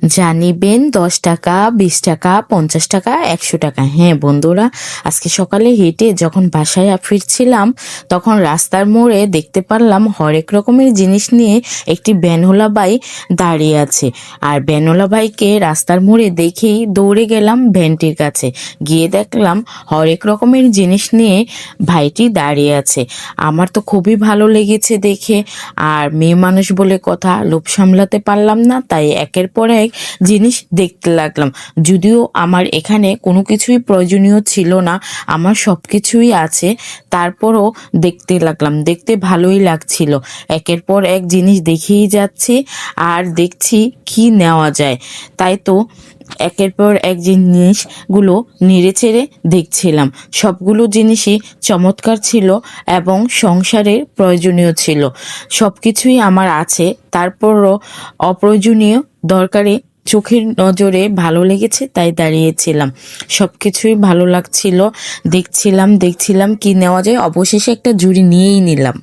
যা নিবেন ১০ টাকা, ২০ টাকা, ৫০ টাকা, ১০০ টাকা। হ্যাঁ বন্ধুরা, আজকে সকালে হেঁটে যখন বাসায় ফিরছিলাম তখন রাস্তার মোড়ে দেখতে পারলাম হরেক রকমের জিনিস নিয়ে একটি ভ্যানওয়ালা ভাই দাঁড়িয়ে আছে। আর ভ্যানওয়ালা ভাইকে রাস্তার মোড়ে দেখেই দৌড়ে গেলাম ভ্যানটির কাছে। গিয়ে দেখলাম হরেক রকমের জিনিস নিয়ে ভাইটি দাঁড়িয়ে আছে। আমার তো খুবই ভালো লেগেছে দেখে। আর মেয়ে মানুষ বলে কথা, লোভ সামলাতে পারলাম না, তাই একের পর এক জিনিস দেখতে লাগলাম। যদিও আমার এখানে কোনো কিছুই প্রয়োজনীয় ছিল না, আমার সব কিছুই আছে, তারপরও দেখতে লাগলাম। দেখতে ভালোই লাগছিল। একের পর এক জিনিস দেখেই যাচ্ছি আর দেখছি কি নেওয়া যায়। তাই তো একের পর এক জিনিসগুলো নেড়েচেড়ে দেখছিলাম। সবগুলো জিনিসই চমৎকার ছিল এবং সংসারের প্রয়োজনীয় ছিল। সব কিছুই আমার আছে, তারপরও অপ্রয়োজনীয় দরকারি চোখের নজরে ভালো লেগেছে তাই দাঁড়িয়েছিলাম। সব কিছুই ভালো লাগছিল, দেখছিলাম কি নেওয়া যায়। অবশেষে একটা ঝুড়ি নিয়েই নিলাম।